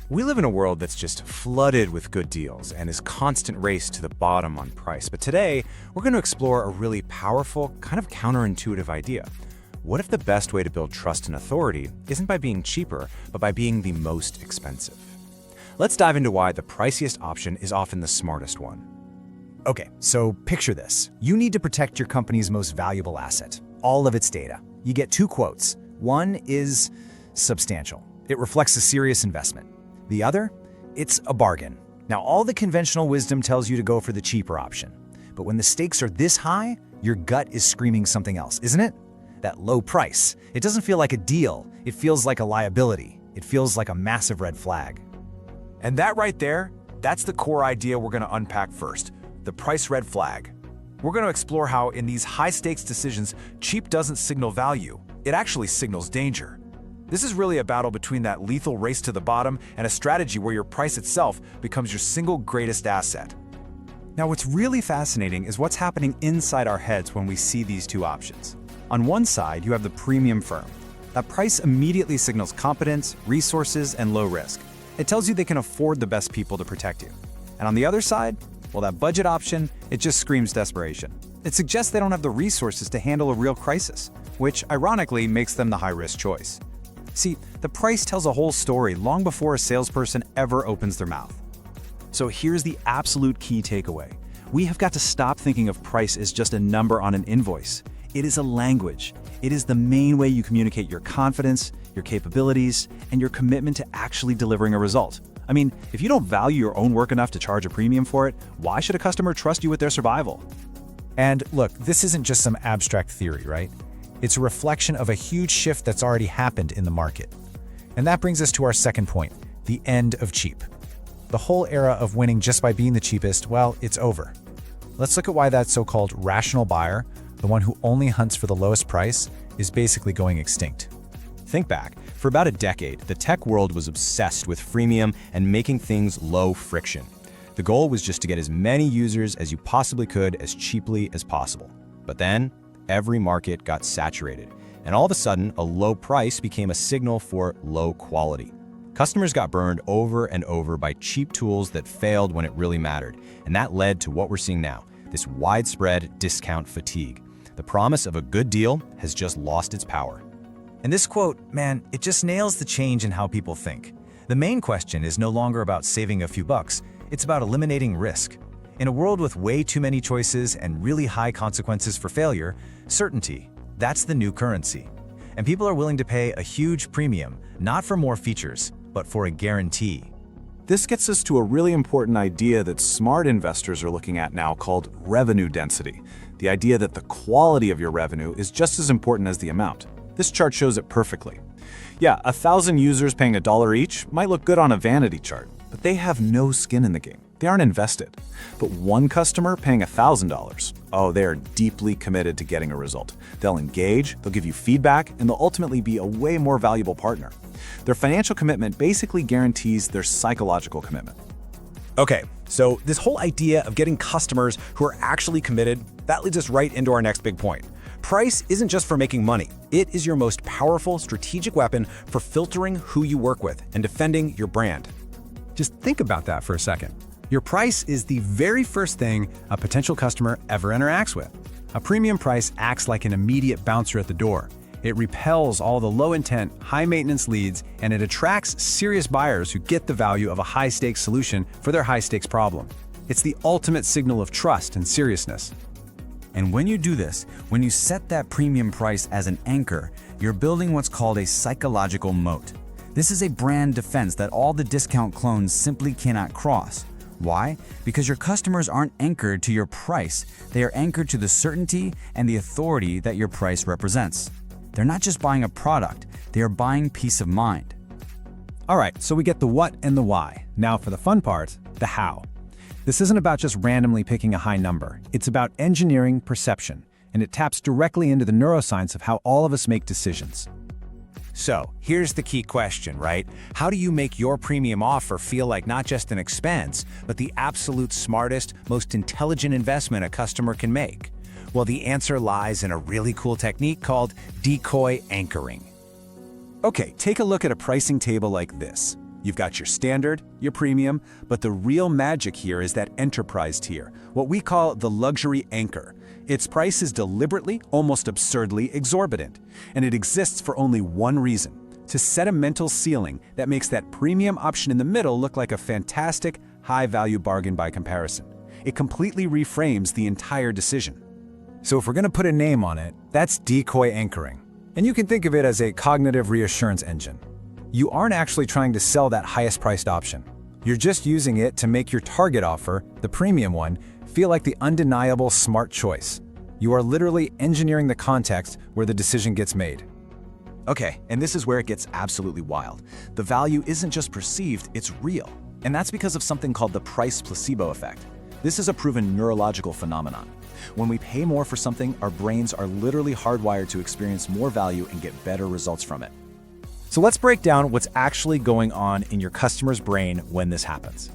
We live in a world that's just flooded with good deals and is constant race to the bottom on price. But today, we're going to explore a really powerful, kind of counterintuitive idea. What if the best way to build trust and authority isn't by being cheaper, but by being the most expensive? Let's dive into why the priciest option is often the smartest one. Okay, so picture this. You need to protect your company's most valuable asset, all of its data. You get two quotes. One is substantial. It reflects a serious investment. The other, it's a bargain. Now, all the conventional wisdom tells you to go for the cheaper option. But when the stakes are this high, your gut is screaming something else, isn't it? That low price. It doesn't feel like a deal. It feels like a liability. It feels like a massive red flag. And that right there, that's the core idea we're going to unpack first, the price red flag. We're going to explore how in these high-stakes decisions, cheap doesn't signal value. It actually signals danger. This is really a battle between that lethal race to the bottom and a strategy where your price itself becomes your single greatest asset. Now, what's really fascinating is what's happening inside our heads when we see these two options. On one side, you have the premium firm. That price immediately signals competence, resources, and low risk. It tells you they can afford the best people to protect you. And on the other side, well, that budget option, it just screams desperation. It suggests they don't have the resources to handle a real crisis, which ironically makes them the high-risk choice. See, the price tells a whole story long before a salesperson ever opens their mouth. So here's the absolute key takeaway. We have got to stop thinking of price as just a number on an invoice. It is a language. It is the main way you communicate your confidence, your capabilities, and your commitment to actually delivering a result. I mean, if you don't value your own work enough to charge a premium for it, why should a customer trust you with their survival? And look, this isn't just some abstract theory, right? It's a reflection of a huge shift that's already happened in the market. And that brings us to our second point, the end of cheap. The whole era of winning just by being the cheapest, well, it's over. Let's look at why that so-called rational buyer, the one who only hunts for the lowest price, is basically going extinct. Think back. For about a decade, the tech world was obsessed with freemium and making things low friction. The goal was just to get as many users as you possibly could as cheaply as possible. But then, every market got saturated, and all of a sudden, a low price became a signal for low quality. Customers got burned over and over by cheap tools that failed when it really mattered, and that led to what we're seeing now, this widespread discount fatigue. The promise of a good deal has just lost its power. And this quote, man, it just nails the change in how people think. The main question is no longer about saving a few bucks, it's about eliminating risk. In a world with way too many choices and really high consequences for failure, certainty, that's the new currency. And people are willing to pay a huge premium, not for more features, but for a guarantee. This gets us to a really important idea that smart investors are looking at now called revenue density. The idea that the quality of your revenue is just as important as the amount. This chart shows it perfectly. Yeah, 1,000 users paying $1 each might look good on a vanity chart, but they have no skin in the game. They aren't invested. But one customer paying $1,000, oh, they are deeply committed to getting a result. They'll engage, they'll give you feedback, and they'll ultimately be a way more valuable partner. Their financial commitment basically guarantees their psychological commitment. Okay, so this whole idea of getting customers who are actually committed, that leads us right into our next big point. Price isn't just for making money. It is your most powerful strategic weapon for filtering who you work with and defending your brand. Just think about that for a second. Your price is the very first thing a potential customer ever interacts with. A premium price acts like an immediate bouncer at the door. It repels all the low-intent, high-maintenance leads, and it attracts serious buyers who get the value of a high-stakes solution for their high-stakes problem. It's the ultimate signal of trust and seriousness. And when you do this, when you set that premium price as an anchor, you're building what's called a psychological moat. This is a brand defense that all the discount clones simply cannot cross. Why? Because your customers aren't anchored to your price. They are anchored to the certainty and the authority that your price represents. They're not just buying a product, they are buying peace of mind. All right, so we get the what and the why. Now for the fun part, the how. This isn't about just randomly picking a high number. It's about engineering perception, and it taps directly into the neuroscience of how all of us make decisions. So, here's the key question, right? How do you make your premium offer feel like not just an expense, but the absolute smartest, most intelligent investment a customer can make? Well, the answer lies in a really cool technique called decoy anchoring. Okay, take a look at a pricing table like this. You've got your standard, your premium, but the real magic here is that enterprise tier, what we call the luxury anchor. Its price is deliberately, almost absurdly exorbitant, and it exists for only one reason: to set a mental ceiling that makes that premium option in the middle look like a fantastic, high-value bargain by comparison. It completely reframes the entire decision. So if we're going to put a name on it, that's decoy anchoring. And you can think of it as a cognitive reassurance engine. You aren't actually trying to sell that highest priced option. You're just using it to make your target offer, the premium one, feel like the undeniable smart choice. You are literally engineering the context where the decision gets made. Okay, and this is where it gets absolutely wild. The value isn't just perceived, it's real. And that's because of something called the Price Placebo Effect. This is a proven neurological phenomenon. When we pay more for something, our brains are literally hardwired to experience more value and get better results from it. So let's break down what's actually going on in your customer's brain when this happens.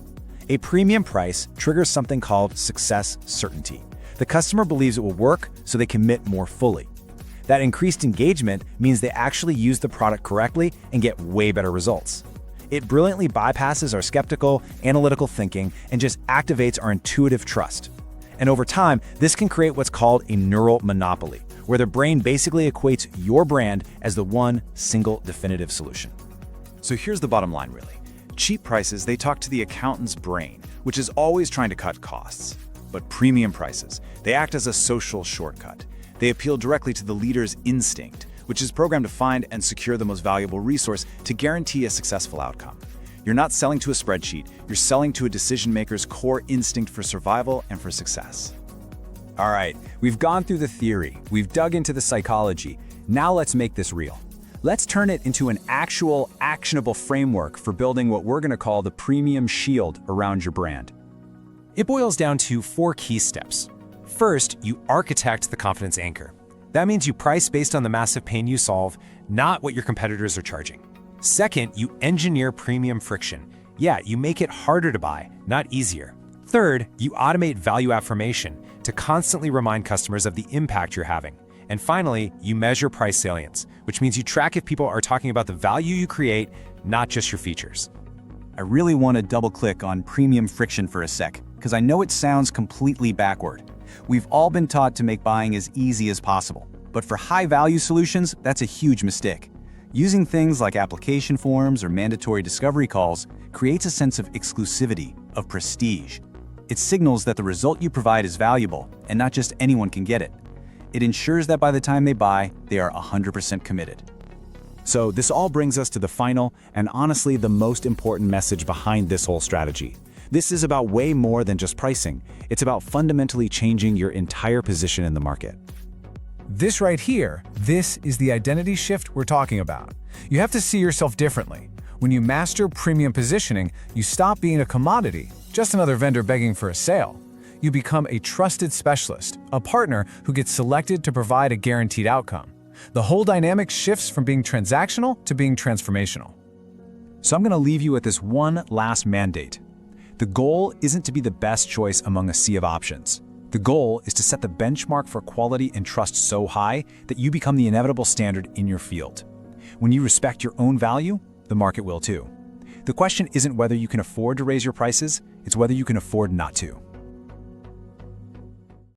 A premium price triggers something called success certainty. The customer believes it will work, so they commit more fully. That increased engagement means they actually use the product correctly and get way better results. It brilliantly bypasses our skeptical, analytical thinking and just activates our intuitive trust. And over time, this can create what's called a neural monopoly, where the brain basically equates your brand as the one single definitive solution. So here's the bottom line, really. Cheap prices, they talk to the accountant's brain, which is always trying to cut costs. But premium prices, they act as a social shortcut. They appeal directly to the leader's instinct, which is programmed to find and secure the most valuable resource to guarantee a successful outcome. You're not selling to a spreadsheet, you're selling to a decision-maker's core instinct for survival and for success. All right, we've gone through the theory, we've dug into the psychology. Now let's make this real. Let's turn it into an actual, actionable framework for building what we're going to call the premium shield around your brand. It boils down to 4 key steps. First, you architect the confidence anchor. That means you price based on the massive pain you solve, not what your competitors are charging. Second, you engineer premium friction. Yeah, you make it harder to buy, not easier. Third, you automate value affirmation to constantly remind customers of the impact you're having. And finally, you measure price salience, which means you track if people are talking about the value you create, not just your features. I really want to double-click on premium friction for a sec, because I know it sounds completely backward. We've all been taught to make buying as easy as possible, but for high-value solutions, that's a huge mistake. Using things like application forms or mandatory discovery calls creates a sense of exclusivity, of prestige. It signals that the result you provide is valuable, and not just anyone can get it. It ensures that by the time they buy, they are 100% committed. So this all brings us to the final, and honestly the most important message behind this whole strategy. This is about way more than just pricing. It's about fundamentally changing your entire position in the market. This right here, this is the identity shift we're talking about. You have to see yourself differently. When you master premium positioning, you stop being a commodity, just another vendor begging for a sale. You become a trusted specialist, a partner who gets selected to provide a guaranteed outcome. The whole dynamic shifts from being transactional to being transformational. So I'm going to leave you with this one last mandate. The goal isn't to be the best choice among a sea of options. The goal is to set the benchmark for quality and trust so high that you become the inevitable standard in your field. When you respect your own value, the market will too. The question isn't whether you can afford to raise your prices, it's whether you can afford not to.